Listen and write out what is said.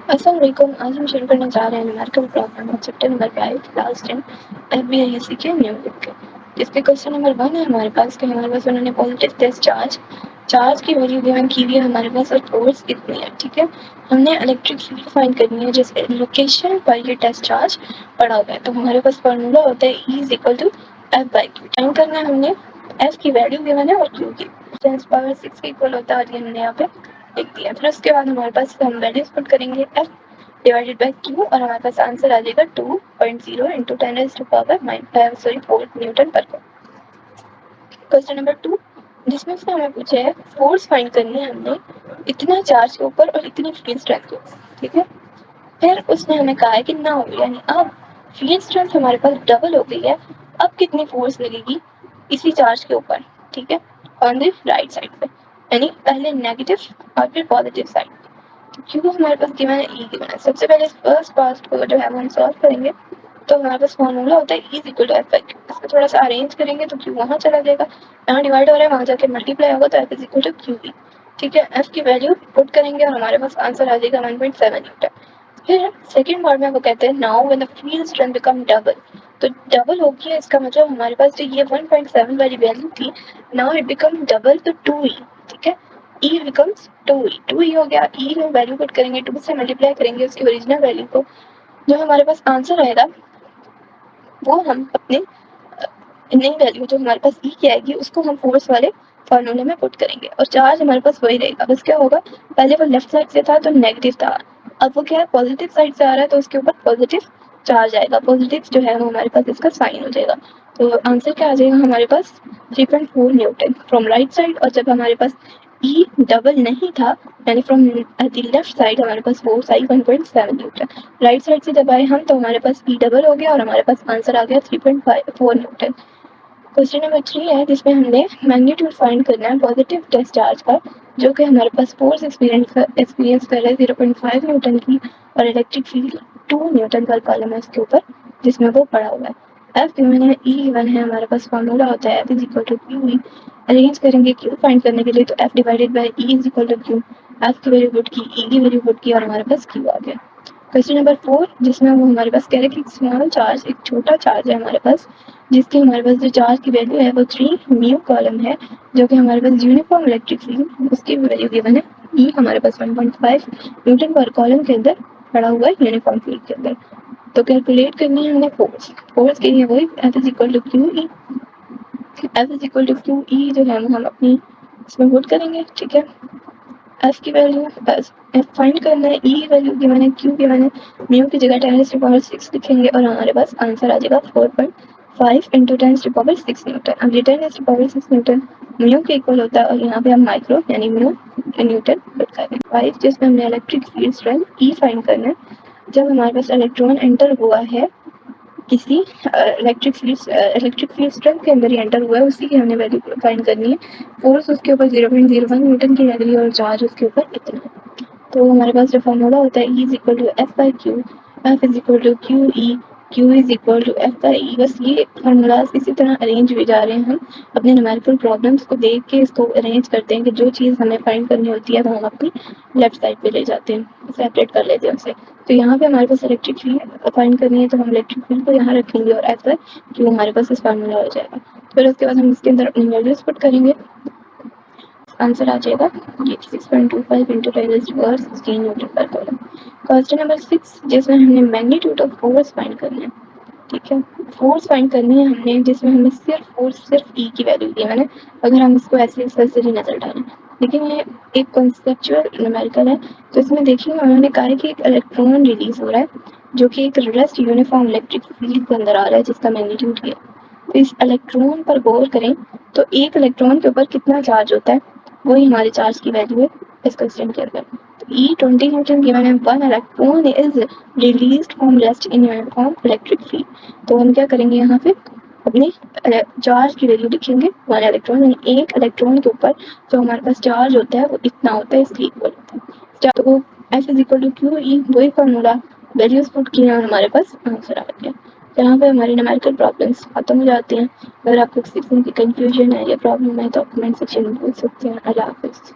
अस्सलाम वालेकुम। आज हम शुरू करने जा रहे हैं numerical problem of chapter number 5 class 10 एफबीआईएससी के न्यू बुक के, जिसके क्वेश्चन नंबर 1 है हमारे पास कि हमारे पास उन्होंने पॉजिटिव टेस्ट चार्ज की वैल्यू गिवन की हुई है हमारे पास और फोर्स कितनी है। ठीक है, हमने इलेक्ट्रिक फील्ड फाइंड करनी है जिस लोकेशन पर ये टेस्ट चार्ज पड़ा हुआ है। तो हमारे पास फार्मूला होता है E is equal to F by Q. Find करना है हमने एफ की वैल्यू गिवन है और क्यू की 10⁻6 के इक्वल होता है और ये हमने यहाँ पे लिख दिया। फिर उसके बाद हमारे पास हम वैल्यूज पुट करेंगे एफ डिवाइडेड बाय क्यू और हमारे पास आंसर आ जाएगा 2.0 इंटू 10⁻⁴ न्यूटन पर क्वेश्चन नंबर 2, जिसमें से हमें पूछा है फोर्स फाइंड करनी है हमने इतना चार्ज के ऊपर और इतनी फील्ड स्ट्रेंथ के ऊपर। ठीक है, फिर उसने हमें कहा है कि नाउ यानी अब फील्ड स्ट्रेंथ हमारे पास डबल हो गई है, अब कितनी फोर्स लगेगी इसी चार्ज के ऊपर। ठीक है, ऑन द राइट साइड पे, यानी पहले नेगेटिव और फिर पॉजिटिव साइड। क्योंकि हमारे पास गिवन है ई गिवन है, सबसे पहले फर्स्ट पार्ट को जो है वो हम सॉल्व करेंगे। तो हमारे पास फॉर्मूला होता है E equal to F by Q. इसको थोड़ा सा अरेंज करेंगे तो क्यू वहाँ चला जाएगा, यहाँ डिवाइड हो रहा है वहाँ जाके मल्टीप्लाई होगा तो F is equal to Q E. ठीक है, एफ की वैल्यू पुट करेंगे और हमारे पास आंसर आ जाएगा 1.7 न्यूटन। फिर सेकेंड पार्ट में वो कहते हैं now when the field strength become double, तो डबल हो गया, इसका मतलब हमारे पास जो ये 1.7 वाली वैल्यू थी नाउ इट बिकम डबल तो 2e। ठीक है, e बिकम्स 2e हो गया। e में वैल्यू पुट करेंगे, 2 से मल्टीप्लाई करेंगे उसकी ओरिजिनल वैल्यू को, जो हमारे पास आंसर आएगा वो हम अपने नई वैल्यू जो हमारे पास e की आएगी उसको हम फोर्स वाले फॉर्मूले में पुट करेंगे और चार्ज हमारे पास वही रहेगा। बस क्या होगा, पहले वो लेफ्ट साइड से था तो नेगेटिव था, अब वो क्या है पॉजिटिव साइड से आ रहा है तो उसके ऊपर पॉजिटिव चार्ज आएगा। पॉजिटिव जो है वो हमारे पास इसका साइन हो जाएगा। तो आंसर क्या आ जाएगा हमारे पास 3.4 न्यूटन फ्रॉम राइट साइड। और जब हमारे पास ई डबल नहीं था यानी फ्रॉम द लेफ्ट साइड हमारे पास फोर्स आई 1.7 न्यूटन। राइट साइड से जब आए हम तो हमारे पास ई डबल हो गया और हमारे पास आंसर आ गया 3.4 न्यूटन। क्वेश्चन नंबर 3 है जिसमें हमने मैग्नीट्यूड फाइंड करना है पॉजिटिव टेस्ट चार्ज का, जो कि हमारे पास फोर्स एक्सपीरियंस कर रहा है 0.5 न्यूटन की और इलेक्ट्रिक फील्ड 2 न्यूटन पर कॉलम है उसके ऊपर जिसमें वो पड़ा हुआ है। एफ गिवन है, ई गिवन है, हमारे पास फॉर्मूला होता है F is equal to Q E. Arrange करेंगे क्यू फाइंड करने के लिए तो F divided by E is equal to Q. F की वैल्यू पुट की, ई की वैल्यू पुट की और हमारे पास क्यू आ गया। क्वेश्चन नंबर 4, जिसमें वो हमारे पास कह रहे कि स्मॉल चार्ज एक छोटा चार्ज है हमारे पास, जिसकी हमारे पास जो चार्ज की वैल्यू है वो 3 म्यू कॉलम है, जो कि हमारे पास यूनिफॉर्म इलेक्ट्रिक फील्ड उसकी वैल्यू गिवन है ई हमारे पास 1.5 न्यूटन पर कॉलम के अंदर पड़ा हुआ है यूनिफॉर्म फील्ड के अंदर। तो कैलकुलेट करनी है हमने फोर्स के लिए वही F is equal to Q E. F is equal to Q E जो है वो हम अपनी इसमें पुट करेंगे। ठीक है, एफ की वैल्यू एफ फाइंड करना है, ई की वैल्यू गिवन है, क्यू गिवन है, म्यू की जगह 10⁻6 लिखेंगे और हमारे पास आंसर आ जाएगा 4.5 इंटू 10⁻6 न्यूटन। अब ये 10⁻6 न्यूटन म्यू के इक्वल होता है और यहाँ पे हम माइक्रो यानी म्यू न्यूटन पुट करेंगे। 5 जिसमें हमने इलेक्ट्रिक फील्ड स्ट्रेंथ ई फाइंड करना है, जब हमारे पास इलेक्ट्रॉन एंटर हुआ है किसी इलेक्ट्रिक फील्ड स्ट्रेंथ के अंदर ही एंटर हुआ है, उसी की हमने वैल्यू फाइंड करनी है। फोर्स उसके ऊपर 0.01 न्यूटन की लग रही है और चार्ज उसके ऊपर इतना है। तो हमारे पास जो फॉर्मूला होता है E is equal to F by Q, F is equal to Q E, Q is equal to F by E. बस ये फार्मूलाज इसी तरह अरेंज हुए जा रहे हैं। हम अपने न्यूमेरिकल प्रॉब्लम्स को देख के इसको अरेंज करते हैं कि जो चीज़ हमें फाइंड करनी होती है वो हम अपनी लेफ्ट साइड पे ले जाते हैं, सेपरेट कर लेते हैं उसे। तो यहाँ पे हमारे पास इलेक्ट्रिक फील्ड फाइंड करनी है तो हम इलेक्ट्रिक फील्ड को यहाँ रखेंगे और एफ बाई क्यू हमारे पास इस फार्मूला हो जाएगा। फिर उसके बाद हम इसके अंदर अपनी वैल्यूज पुट करेंगे, आंसर आ जाएगा ये 6.25 इंटू 10⁻16 न्यूटन पर कूलम। क्वेश्चन नंबर 6, जिसमें हमने मैग्नीट्यूड ऑफ फोर्स फाइंड करना है। ठीक है, फोर्स फाइंड करनी है हमने जिसमें हमें सिर्फ ई की वैल्यू दी है मैंने, अगर हम इसको ऐसे ही नजर डालें, लेकिन ये एक कॉन्सेप्चुअल न्यूमेरिकल है। तो इसमें देखिए उन्होंने कहा है कि एक इलेक्ट्रॉन रिलीज हो रहा है जो कि एक रेस्ट यूनिफॉर्म इलेक्ट्रिक फील्ड के अंदर आ रहा है जिसका मैग्नीट्यूड है। तो इस इलेक्ट्रॉन पर गौर करें तो एक इलेक्ट्रॉन के ऊपर कितना चार्ज होता है, वही हमारे चार्ज की वैल्यू है इस क्वेश्चन के अंदर। तो E 20 न्यूटन गिवन है, 1 electron is released from rest in uniform electric field. तो हम क्या करेंगे यहाँ पे अपने चार्ज की वैल्यू लिखेंगे 1 इलेक्ट्रॉन, यानी एक इलेक्ट्रॉन के ऊपर जो हमारे पास चार्ज होता है वो इतना होता है, इसके इक्वल होता है। तो F is equal to Q E, वही फॉर्मूला वैल्यूज पुट किए और हमारे पास आंसर आ गया। यहाँ पे हमारी न्यूमेरिकल प्रॉब्लम्स खत्म हो जाती हैं। अगर आपको किसी किस्म की कंफ्यूजन है या प्रॉब्लम है तो कमेंट सेक्शन में पूछ सकते हैं। अल्लाह हाफिज़।